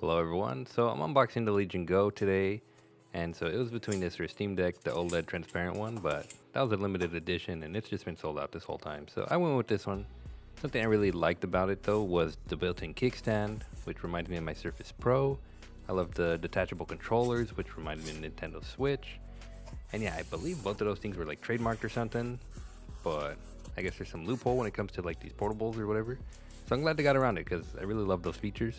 Hello everyone, so I'm unboxing the Legion Go today, and so it was between this or Steam Deck, the OLED transparent one, but that was a limited edition and it's just been sold out this whole time, so I went with this one. Something I really liked about it though was the built-in kickstand, which reminds me of my Surface Pro. I love the detachable controllers, which reminded me of Nintendo Switch, and yeah, I believe both of those things were like trademarked or something, but I guess there's some loophole when it comes to like these portables or whatever, so I'm glad they got around it because I really love those features.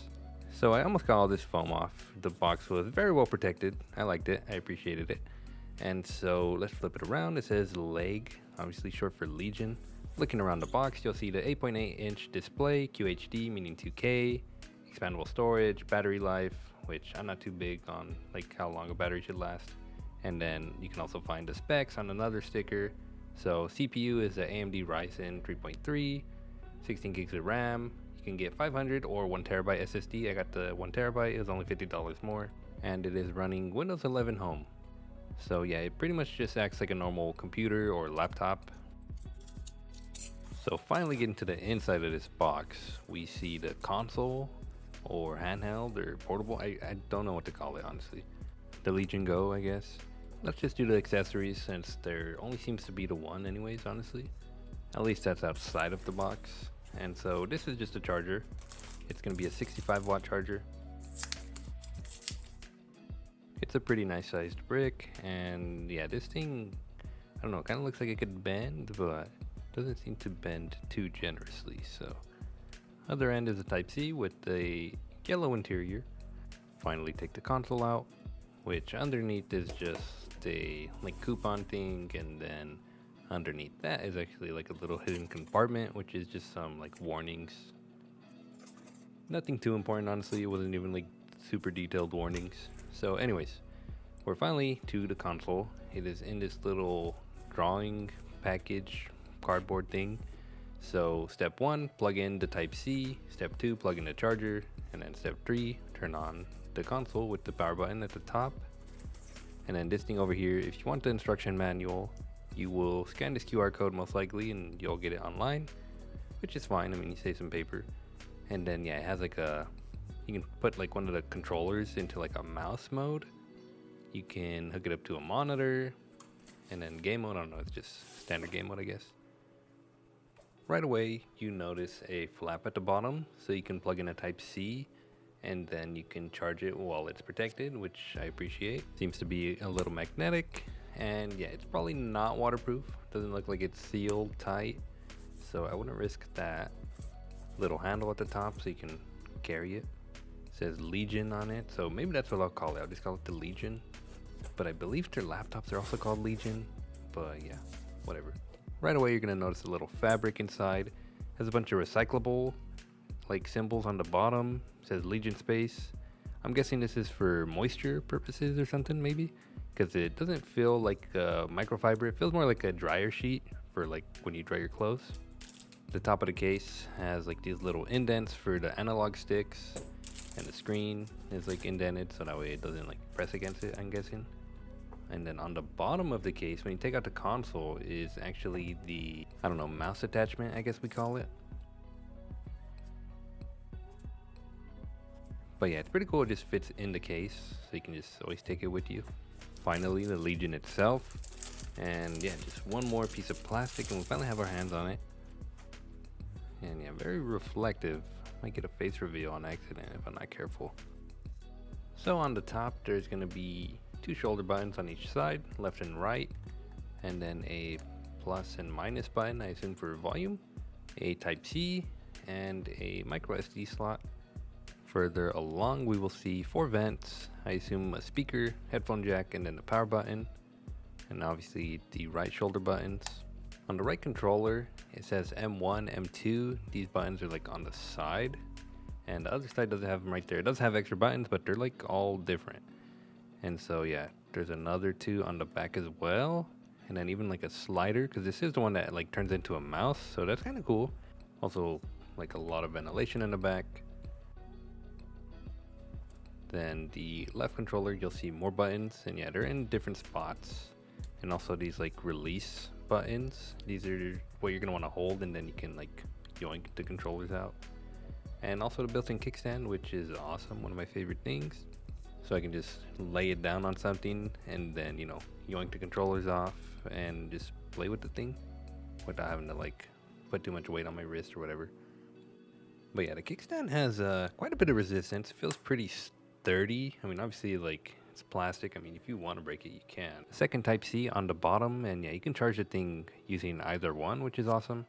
So I almost got all this foam off. The box was very well protected. I liked it. I appreciated it. And so let's flip it around. It says leg, obviously short for Legion. Looking around the box, you'll see the 8.8-inch display, QHD meaning 2K, expandable storage, battery life, which I'm not too big on like how long a battery should last. And then you can also find the specs on another sticker. So CPU is a AMD Ryzen 3.3, 16 gigs of RAM. You can get 500 or 1 terabyte SSD. I got the 1 terabyte. It was only $50 more, and it is running Windows 11 Home. So yeah, it pretty much just acts like a normal computer or laptop. So finally getting to the inside of this box, we see the console or handheld or portable. I don't know what to call it honestly. The Legion Go, I guess. Let's just do the accessories since there only seems to be the one anyways, honestly. At least that's outside of the box. And so this is just a charger. It's going to be a 65-watt charger. It's a pretty nice sized brick, and yeah, this thing, I don't know, kind of looks like it could bend, but doesn't seem to bend too generously. So other end is a Type-C with a yellow interior. Finally take the console out, which underneath is just a like coupon thing, and then underneath that is actually like a little hidden compartment, which is just some like warnings. Nothing too important, honestly. It wasn't even like super detailed warnings. So anyways, we're finally to the console. It is in this little drawing package cardboard thing. So step 1, plug in the Type-C. Step 2, plug in the charger. And then step 3, turn on the console with the power button at the top. And then this thing over here, if you want the instruction manual, you will scan this QR code most likely and you'll get it online, which is fine. I mean, you save some paper. And then yeah, it has like you can put like one of the controllers into like a mouse mode. You can hook it up to a monitor, and then game mode, I don't know, it's just standard game mode, I guess. Right away, you notice a flap at the bottom, so you can plug in a Type-C, and then you can charge it while it's protected, which I appreciate. Seems to be a little magnetic. And yeah, it's probably not waterproof. Doesn't look like it's sealed tight, so I wouldn't risk that. Little handle at the top so you can carry it. It says Legion on it, so maybe that's what I'll call it. I'll just call it the Legion. But I believe their laptops are also called Legion, but yeah, whatever. Right away you're gonna notice a little fabric inside. It has a bunch of recyclable like symbols on the bottom. It says Legion Space. I'm guessing this is for moisture purposes or something maybe, because it doesn't feel like microfiber. It feels more like a dryer sheet for like when you dry your clothes. The top of the case has like these little indents for the analog sticks, and the screen is like indented so that way it doesn't like press against it, I'm guessing. And then on the bottom of the case, when you take out the console, is actually the, I don't know, mouse attachment, I guess we call it. But yeah, it's pretty cool. It just fits in the case, so you can just always take it with you. Finally, the Legion itself. And yeah, just one more piece of plastic and we finally have our hands on it. And yeah, very reflective. Might get a face reveal on accident if I'm not careful. So on the top, there's gonna be 2 shoulder buttons on each side, left and right. And then a plus and minus button, I assume for volume. A Type-C and a micro SD slot. Further along, we will see 4 vents, I assume a speaker, headphone jack, and then the power button. And obviously the right shoulder buttons. On the right controller, it says M1, M2. These buttons are like on the side. And the other side doesn't have them right there. It does have extra buttons, but they're like all different. And so yeah, there's another 2 on the back as well. And then even like a slider, because this is the one that like turns into a mouse. So that's kind of cool. Also like a lot of ventilation in the back. Then the left controller, you'll see more buttons, and yeah, they're in different spots. And also these like release buttons. These are what you're gonna want to hold, and then you can like yoink the controllers out. and also the built-in kickstand, which is awesome, one of my favorite things. So I can just lay it down on something and then, you know, yoink the controllers off and just play with the thing without having to like put too much weight on my wrist or whatever. But yeah, the kickstand has quite a bit of resistance. It feels pretty sturdy. I mean, obviously, like, it's plastic. I mean, if you want to break it, you can. Second Type-C on the bottom, and yeah, you can charge the thing using either one, which is awesome.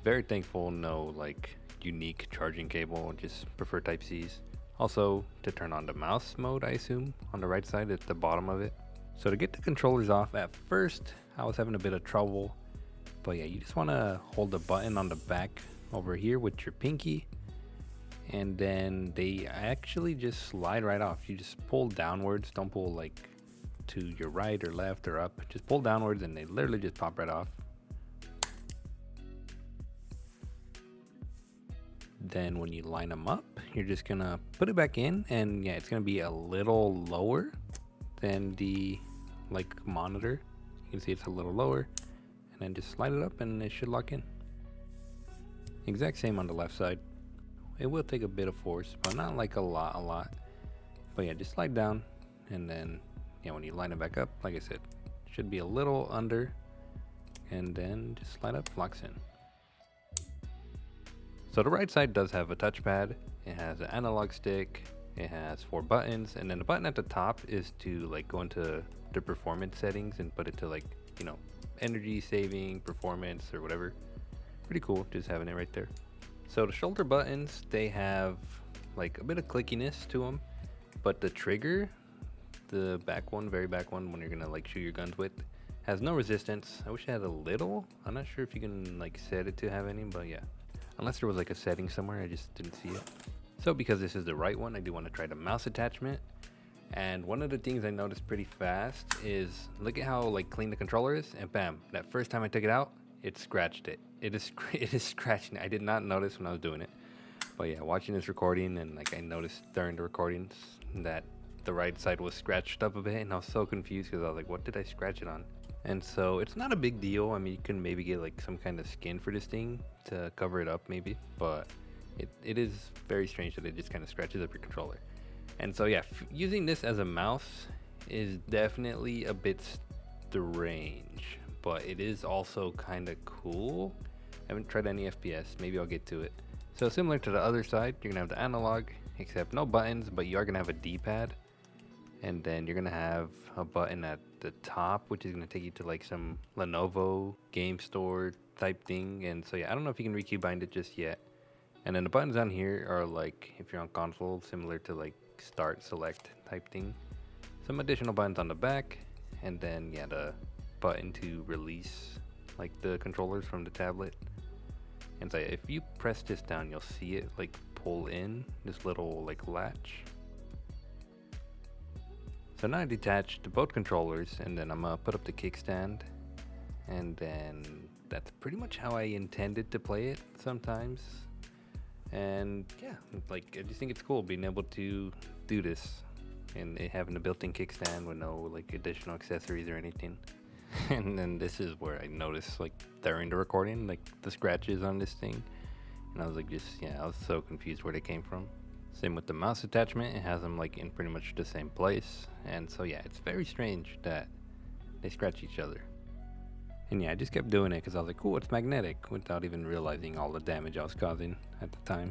Very thankful, no, like, unique charging cable, just prefer Type-Cs. Also, to turn on the mouse mode, I assume, on the right side at the bottom of it. So to get the controllers off, at first, I was having a bit of trouble. But yeah, you just want to hold the button on the back over here with your pinky, and then they actually just slide right off. You just pull downwards, don't pull like to your right or left or up, just pull downwards and they literally just pop right off. Then when you line them up, you're just gonna put it back in, and yeah, it's gonna be a little lower than the like monitor. You can see it's a little lower, and then just slide it up and it should lock in. Exact same on the left side. It will take a bit of force, but not like a lot. But yeah, just slide down, and then yeah, when you line it back up, like I said, it should be a little under, and then just slide up, locks in. So the right side does have a touchpad. It has an analog stick. It has 4 buttons, and then the button at the top is to like go into the performance settings and put it to like, you know, energy saving, performance, or whatever. Pretty cool, just having it right there. So the shoulder buttons, they have like a bit of clickiness to them, but the trigger, the back one, very back one, when you're gonna like shoot your guns with, has no resistance. I wish it had a little. I'm not sure if you can like set it to have any, but yeah. Unless there was like a setting somewhere, I just didn't see it. So because this is the right one, I do want to try the mouse attachment. And one of the things I noticed pretty fast is, look at how like clean the controller is, and bam, that first time I took it out, it scratched it. It is scratching it. I did not notice when I was doing it. But yeah, watching this recording, and like I noticed during the recordings that the right side was scratched up a bit, and I was so confused because I was like, what did I scratch it on? And so it's not a big deal. I mean, you can maybe get like some kind of skin for this thing to cover it up maybe, but it is very strange that it just kind of scratches up your controller. And so yeah, using this as a mouse is definitely a bit strange, but it is also kind of cool. I haven't tried any FPS, maybe I'll get to it. So similar to the other side, you're gonna have the analog, except no buttons, but you are gonna have a D-pad, and then you're gonna have a button at the top, which is gonna take you to like some Lenovo game store type thing. And so yeah, I don't know if you can rekeybind it just yet. And then the buttons on here are like, if you're on console, similar to like start, select type thing. Some additional buttons on the back, and then yeah, the button to release like the controllers from the tablet. And so if you press this down, you'll see it like pull in this little like latch. So now I detached both controllers, and then I'm gonna put up the kickstand, and then that's pretty much how I intended to play it sometimes. And yeah, like I just think it's cool being able to do this, and it having a built-in kickstand with no like additional accessories or anything. And then this is where I noticed like during the recording, like the scratches on this thing, and I was like, I was so confused where they came from. Same with the mouse attachment, it has them like in pretty much the same place, and so yeah, it's very strange that they scratch each other. And yeah, I just kept doing it because I was like, cool, it's magnetic, without even realizing all the damage I was causing at the time.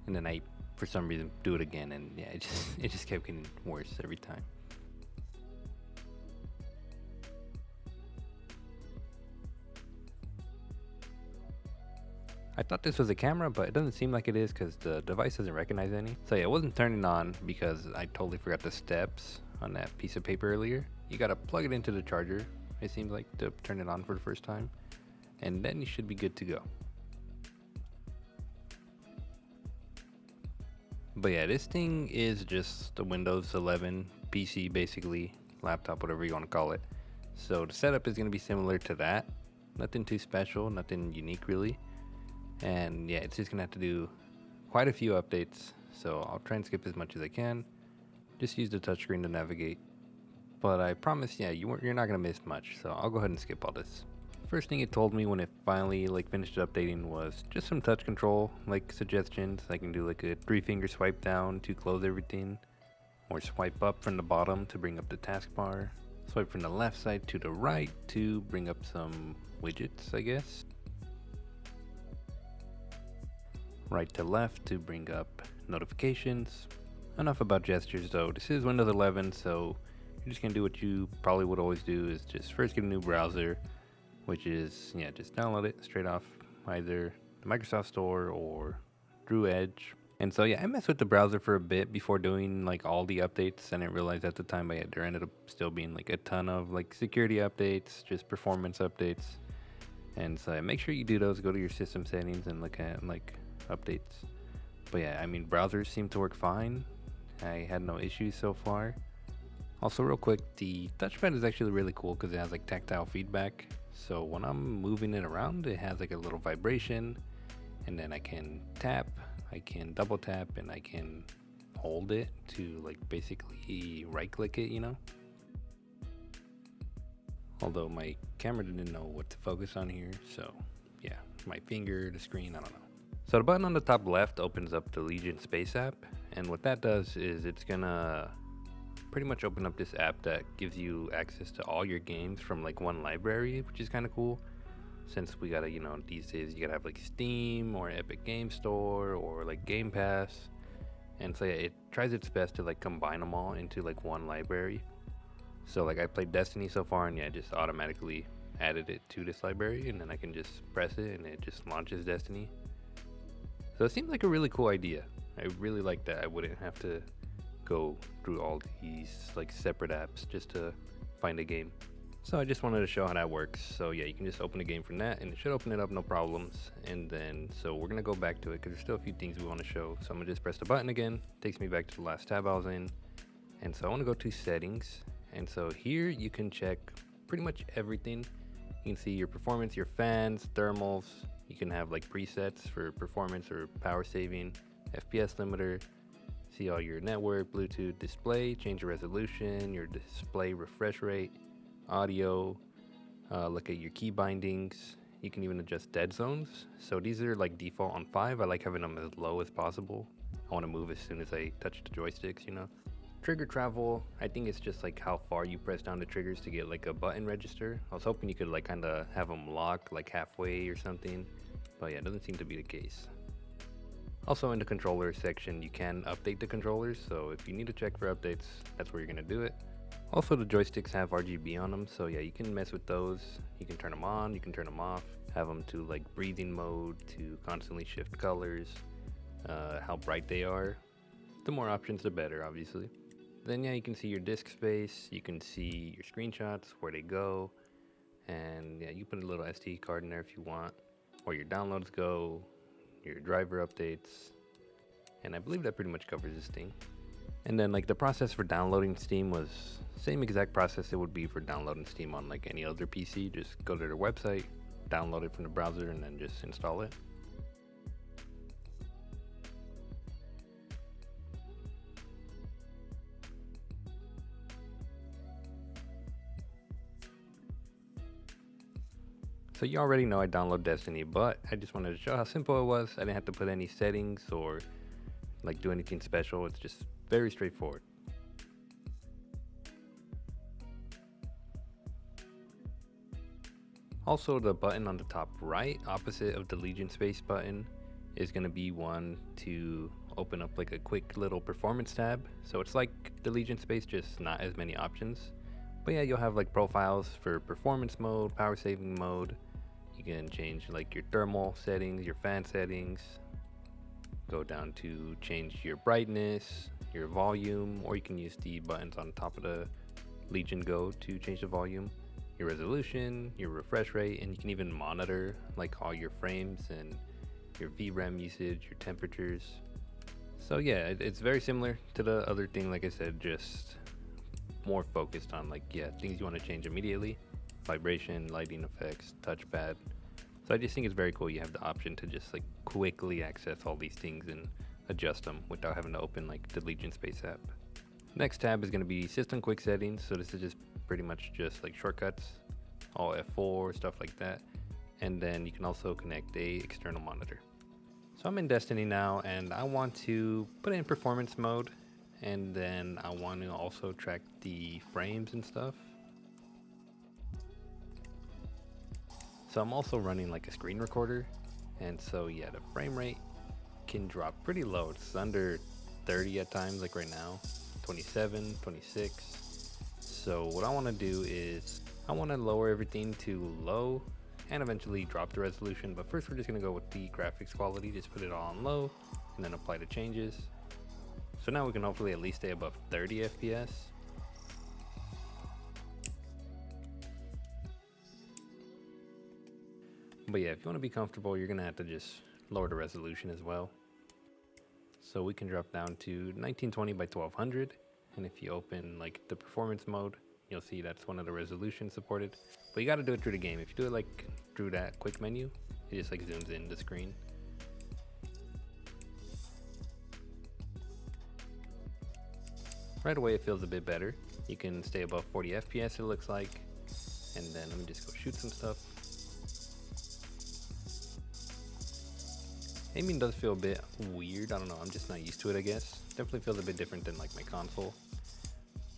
And then I, for some reason, do it again, and yeah, it just kept getting worse every time. I thought this was a camera, but it doesn't seem like it is because the device doesn't recognize any. So yeah, it wasn't turning on because I totally forgot the steps on that piece of paper earlier. You gotta plug it into the charger, it seems like, to turn it on for the first time, and then you should be good to go. But yeah, this thing is just a Windows 11 PC, basically, laptop, whatever you want to call it. So the setup is going to be similar to that. Nothing too special, nothing unique really. And yeah, it's just going to have to do quite a few updates. So I'll try and skip as much as I can. Just use the touchscreen to navigate. But I promise, yeah, you're not going to miss much. So I'll go ahead and skip all this. First thing it told me when it finally like finished updating was just some touch control like suggestions. I can do like a 3-finger swipe down to close everything, or swipe up from the bottom to bring up the taskbar, swipe from the left side to the right to bring up some widgets, I guess, right to left to bring up notifications. Enough about gestures though. This is Windows 11, so you're just gonna do what you probably would always do, is just first get a new browser, which is, yeah, just download it straight off either the Microsoft Store or Drew Edge. And so yeah, I messed with the browser for a bit before doing like all the updates. I didn't realize at the time, but yeah, there ended up still being like a ton of like security updates, just performance updates. And so yeah, make sure you do those. Go to your system settings and look at like updates. But yeah, I mean, browsers seem to work fine. I had no issues so far. Also, real quick, the touchpad is actually really cool because it has like tactile feedback. So when I'm moving it around, it has like a little vibration, and then I can tap, I can double tap, and I can hold it to like basically right click it, you know? Although my camera didn't know what to focus on here, so yeah, my finger, the screen, I don't know. So the button on the top left opens up the Legion Space app, and what that does is it's gonna pretty much open up this app that gives you access to all your games from like one library, which is kind of cool, since we gotta, you know, these days you gotta have like Steam or Epic Game Store or like Game Pass, and so yeah, it tries its best to like combine them all into like one library. So like I played Destiny so far, and yeah, just automatically added it to this library, and then I can just press it and it just launches Destiny. So it seems like a really cool idea. I really like that I wouldn't have to go through all these like separate apps just to find a game. So I just wanted to show how that works. So yeah, you can just open a game from that and it should open it up no problems. And then so we're gonna go back to it because there's still a few things we want to show. So I'm gonna just press the button again. Takes me back to the last tab I was in. And so I want to go to settings, and so here you can check pretty much everything. You can see your performance, your fans, thermals. You can have like presets for performance or power saving, FPS limiter, see all your network, Bluetooth display, change your resolution, your display refresh rate, audio, look at your key bindings. You can even adjust dead zones. So these are like default on 5. I like having them as low as possible. I want to move as soon as I touch the joysticks, you know. Trigger travel, I think it's just like how far you press down the triggers to get like a button register. I was hoping you could like kind of have them locked like halfway or something, but yeah, it doesn't seem to be the case. Also in the controller section, you can update the controllers, so if you need to check for updates, that's where you're gonna do it. Also the joysticks have RGB on them, so yeah, you can mess with those. You can turn them on, you can turn them off, have them to like breathing mode to constantly shift colors, how bright they are. The more options, the better, obviously. Then yeah, you can see your disk space, you can see your screenshots, where they go, and yeah, you put a little SD card in there if you want, where your downloads go, your driver updates, and I believe that pretty much covers this thing. And then like the process for downloading Steam was same exact process it would be for downloading Steam on like any other PC. Just go to their website, download it from the browser, and then just install it. So you already know I download Destiny, but I just wanted to show how simple it was. I didn't have to put any settings or like do anything special. It's just very straightforward. Also, the button on the top right, opposite of the Legion Space button, is going to be one to open up like a quick little performance tab. So it's like the Legion Space, just not as many options. But yeah, you'll have like profiles for performance mode, power saving mode. You can change like your thermal settings, your fan settings, go down to change your brightness, your volume, or you can use the buttons on top of the Legion Go to change the volume, your resolution, your refresh rate, and you can even monitor like all your frames and your VRAM usage, your temperatures. So yeah, it's very similar to the other thing, like I said, just more focused on like, yeah, things you want to change immediately. Vibration, lighting effects, touchpad. So I just think it's very cool you have the option to just like quickly access all these things and adjust them without having to open like the Legion Space app. Next tab is going to be System Quick Settings. So this is just pretty much just like shortcuts. all F4, stuff like that. And then you can also connect a external monitor. So I'm in Destiny now, and I want to put it in performance mode, and then I want to also track the frames and stuff. So I'm also running like a screen recorder, and so yeah, the frame rate can drop pretty low. It's under 30 at times, like right now, 27, 26. So what I want to do is I want to lower everything to low and eventually drop the resolution, but first we're just going to go with the graphics quality. Just put it all on low and then apply the changes. So now we can hopefully at least stay above 30 FPS. But yeah, if you want to be comfortable, you're going to have to just lower the resolution as well. So we can drop down to 1920 by 1200. And if you open like the performance mode, you'll see that's one of the resolutions supported. But you got to do it through the game. If you do it like through that quick menu, it just like zooms in the screen. Right away it feels a bit better. You can stay above 40 FPS it looks like. And then let me just go shoot some stuff. Aiming does feel a bit weird. I don't know, I'm just not used to it, I guess. Definitely feels a bit different than like my console.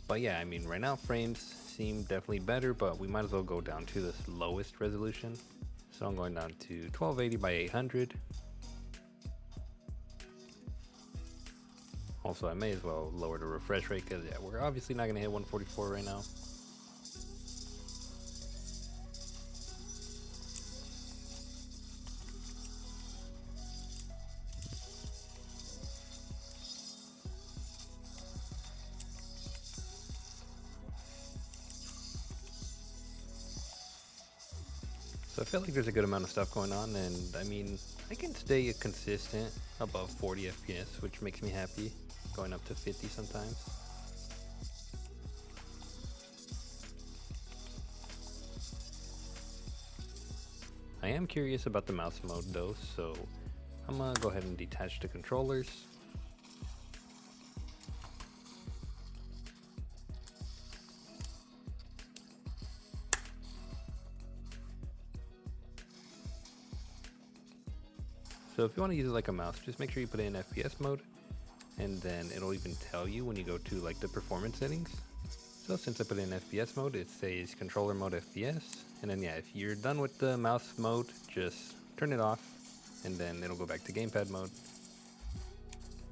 But yeah, I mean, right now frames seem definitely better, but we might as well go down to this lowest resolution. So I'm going down to 1280 by 800. Also, I may as well lower the refresh rate because yeah, we're obviously not gonna hit 144 right now. So I feel like there's a good amount of stuff going on, and I mean, I can stay consistent above 40 FPS, which makes me happy, going up to 50 sometimes. I am curious about the mouse mode though, so I'm gonna go ahead and detach the controllers. So if you want to use it like a mouse, just make sure you put it in FPS mode, and then it'll even tell you when you go to like the performance settings. So since I put it in FPS mode, it says controller mode FPS, and then yeah, if you're done with the mouse mode, just turn it off, and then it'll go back to gamepad mode.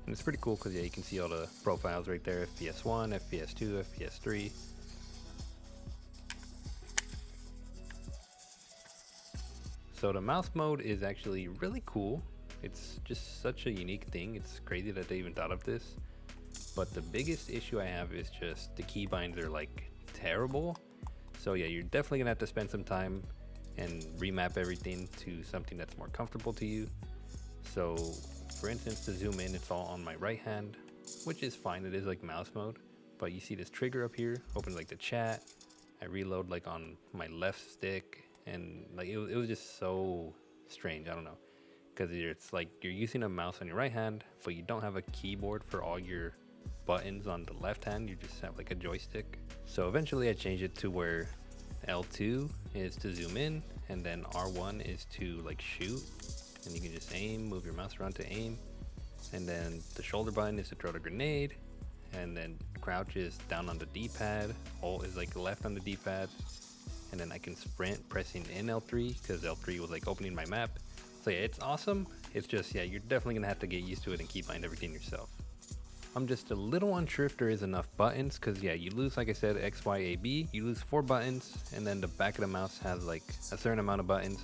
And it's pretty cool because yeah, you can see all the profiles right there, FPS 1, FPS 2, FPS 3. So the mouse mode is actually really cool. It's just such a unique thing. It's crazy that they even thought of this. But the biggest issue I have is just the keybinds are like terrible. So yeah, you're definitely gonna have to spend some time and remap everything to something that's more comfortable to you. So for instance, to zoom in, it's all on my right hand, which is fine. It is like mouse mode, but you see this trigger up here, open like the chat. I reload like on my left stick, and like it was just so strange. I don't know, because it's like you're using a mouse on your right hand, but you don't have a keyboard for all your buttons on the left hand. You just have like a joystick. So eventually I changed it to where L2 is to zoom in, and then R1 is to like shoot, and you can just aim, move your mouse around to aim, and then the shoulder button is to throw the grenade, and then crouch is down on the D-pad, alt is like left on the D-pad, and then I can sprint pressing in L3 because L3 was like opening my map. So yeah, it's awesome. It's just, yeah, you're definitely gonna have to get used to it and keybind everything yourself. I'm just a little unsure if there is enough buttons because yeah, you lose, like I said, X, Y, A, B. You lose 4 buttons, and then the back of the mouse has like a certain amount of buttons.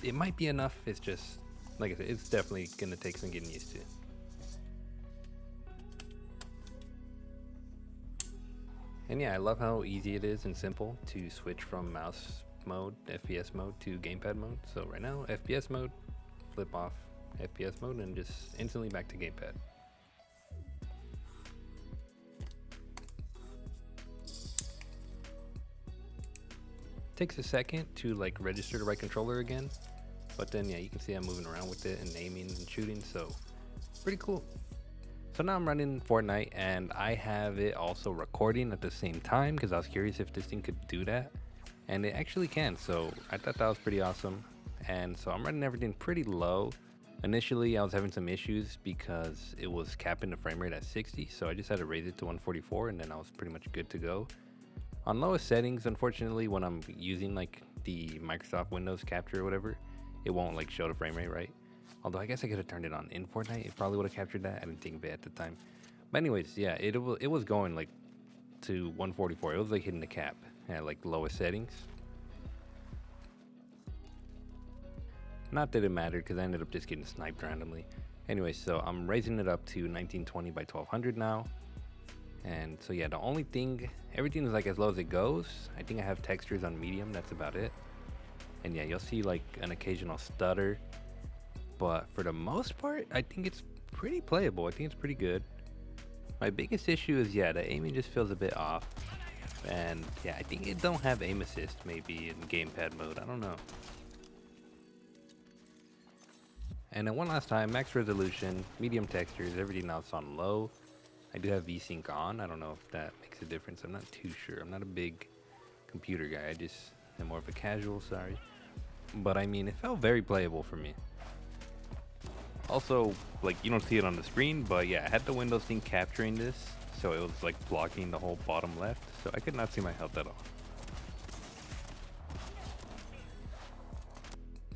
It might be enough. It's just, like I said, it's definitely gonna take some getting used to. And yeah, I love how easy it is and simple to switch from mouse mode, FPS mode, to gamepad mode. So right now, FPS mode, flip off FPS mode, and just instantly back to gamepad. Takes a second to like register the right controller again, but then yeah, you can see I'm moving around with it and aiming and shooting, so pretty cool. So now I'm running Fortnite, and I have it also recording at the same time because I was curious if this thing could do that. and it actually can. So I thought that was pretty awesome. And so I'm running everything pretty low. Initially, I was having some issues because it was capping the frame rate at 60, so I just had to raise it to 144, and then I was pretty much good to go. On lowest settings, unfortunately, when I'm using like the Microsoft Windows capture or whatever, it won't like show the frame rate right. Although I guess I could have turned it on in Fortnite, it probably would have captured that. I didn't think of it at the time. But anyways, yeah, it was going like to 144. It was like hitting the cap at like lowest settings. Not that it mattered because I ended up just getting sniped randomly. Anyway, so I'm raising it up to 1920 by 1200 now. And so yeah, the only thing, everything is like as low as it goes. I think I have textures on medium, that's about it. And yeah, you'll see like an occasional stutter. But for the most part, I think it's pretty playable. I think it's pretty good. My biggest issue is, yeah, the aiming just feels a bit off. And yeah, I think it don't have aim assist maybe in gamepad mode, I don't know. And then one last time, max resolution, medium textures, everything else on low. I do have VSync on. I don't know if that makes a difference. I'm not too sure. I'm not a big computer guy. I just am more of a casual, sorry. But I mean, it felt very playable for me. Also, like, you don't see it on the screen, but yeah, I had the Windows thing capturing this, so it was like blocking the whole bottom left, so I could not see my health at all.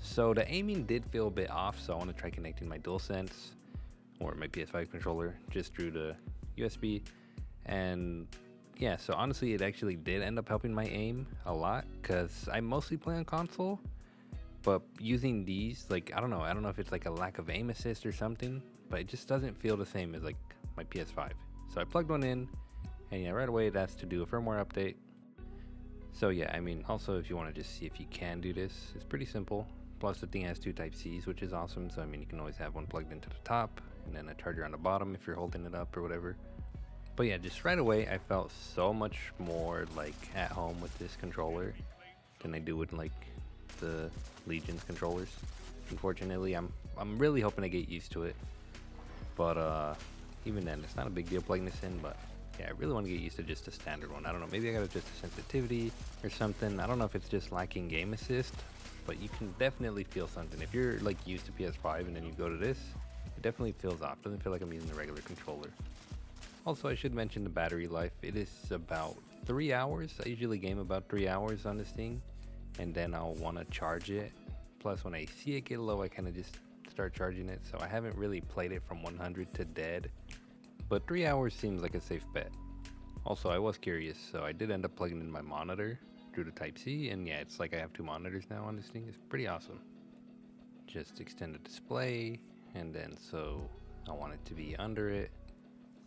So the aiming did feel a bit off, so I want to try connecting my Dualsense or my PS5 controller just through the USB. And yeah, so honestly, it actually did end up helping my aim a lot because I mostly play on console. But using these, like, I don't know if it's like a lack of aim assist or something, but it just doesn't feel the same as like my PS5. So I plugged one in, and yeah, right away it asks to do a firmware update. So yeah, I mean, also if you want to just see if you can do this, it's pretty simple. Plus the thing has two Type-Cs, which is awesome. So I mean, you can always have one plugged into the top and then a charger on the bottom if you're holding it up or whatever. But yeah, just right away, I felt so much more like at home with this controller than I do with like the Legion's controllers. Unfortunately, I'm really hoping to get used to it. But even then, it's not a big deal plugging this in. But yeah, I really want to get used to just a standard one. I don't know, maybe I got just a sensitivity or something. I don't know if it's just lacking game assist, but you can definitely feel something. If you're like used to PS5 and then you go to this, it definitely feels off. Doesn't feel like I'm using the regular controller. Also, I should mention the battery life. It is about 3 hours. I usually game about 3 hours on this thing, and then I'll want to charge it. Plus, when I see it get low, I kind of just start charging it. So I haven't really played it from 100 to dead, but 3 hours seems like a safe bet. Also, I was curious, so I did end up plugging in my monitor through the Type-C, and yeah, it's like I have two monitors now on this thing. It's pretty awesome. Just extend the display, and then so I want it to be under it.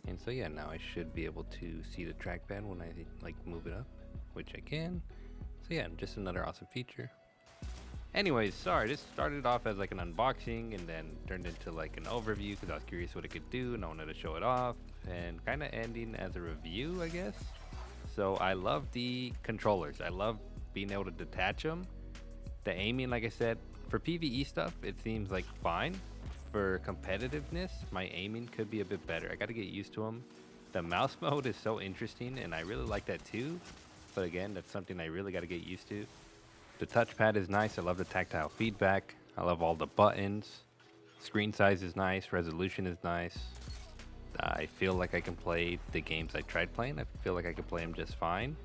And so yeah, now I should be able to see the trackpad when I like move it up, which I can. So yeah, just another awesome feature. Anyways, sorry, this started off as like an unboxing and then turned into like an overview because I was curious what it could do and I wanted to show it off, and kind of ending as a review, I guess. So I love the controllers. I love being able to detach them. The aiming, like I said, for PvE stuff, it seems like fine. For competitiveness, my aiming could be a bit better. I got to get used to them. The mouse mode is so interesting, and I really like that too. But again, that's something I really got to get used to. The touchpad is nice. I love the tactile feedback. I love all the buttons. Screen size is nice. Resolution is nice. I feel like I can play the games I tried playing. I feel like I could play them just fine.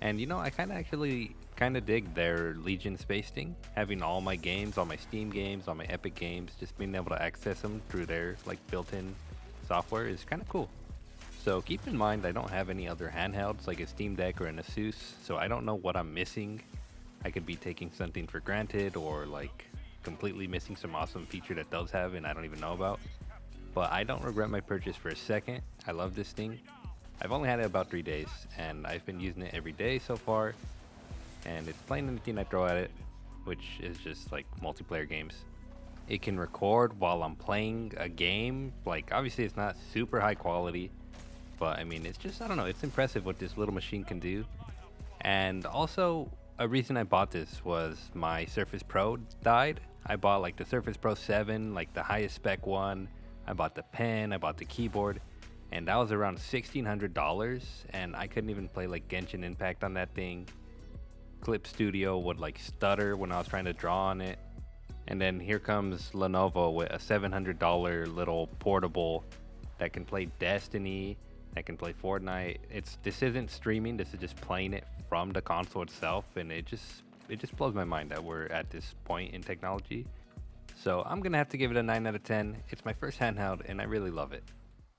And you know, I actually dig their Legion space thing. Having all my games, all my Steam games, all my Epic games, just being able to access them through their like built-in software is kind of cool. So keep in mind, I don't have any other handhelds like a Steam Deck or an Asus, so I don't know what I'm missing. I could be taking something for granted or like completely missing some awesome feature that does have and I don't even know about. But I don't regret my purchase for a second. I love this thing. I've only had it about 3 days and I've been using it every day so far, and it's playing anything I throw at it, which is just like multiplayer games. It can record while I'm playing a game. Like obviously it's not super high quality, but I mean, it's just, I don't know, it's impressive what this little machine can do. And also, a reason I bought this was my Surface Pro died. I bought like the Surface Pro 7, like the highest spec one. I bought the pen, I bought the keyboard, and that was around $1,600, and I couldn't even play like Genshin Impact on that thing. Clip Studio would like stutter when I was trying to draw on it. And then here comes Lenovo with a $700 little portable that can play Destiny, that can play Fortnite. This isn't streaming, this is just playing it from the console itself, and it just blows my mind that we're at this point in technology. So I'm gonna have to give it a 9 out of 10. It's my first handheld and I really love it.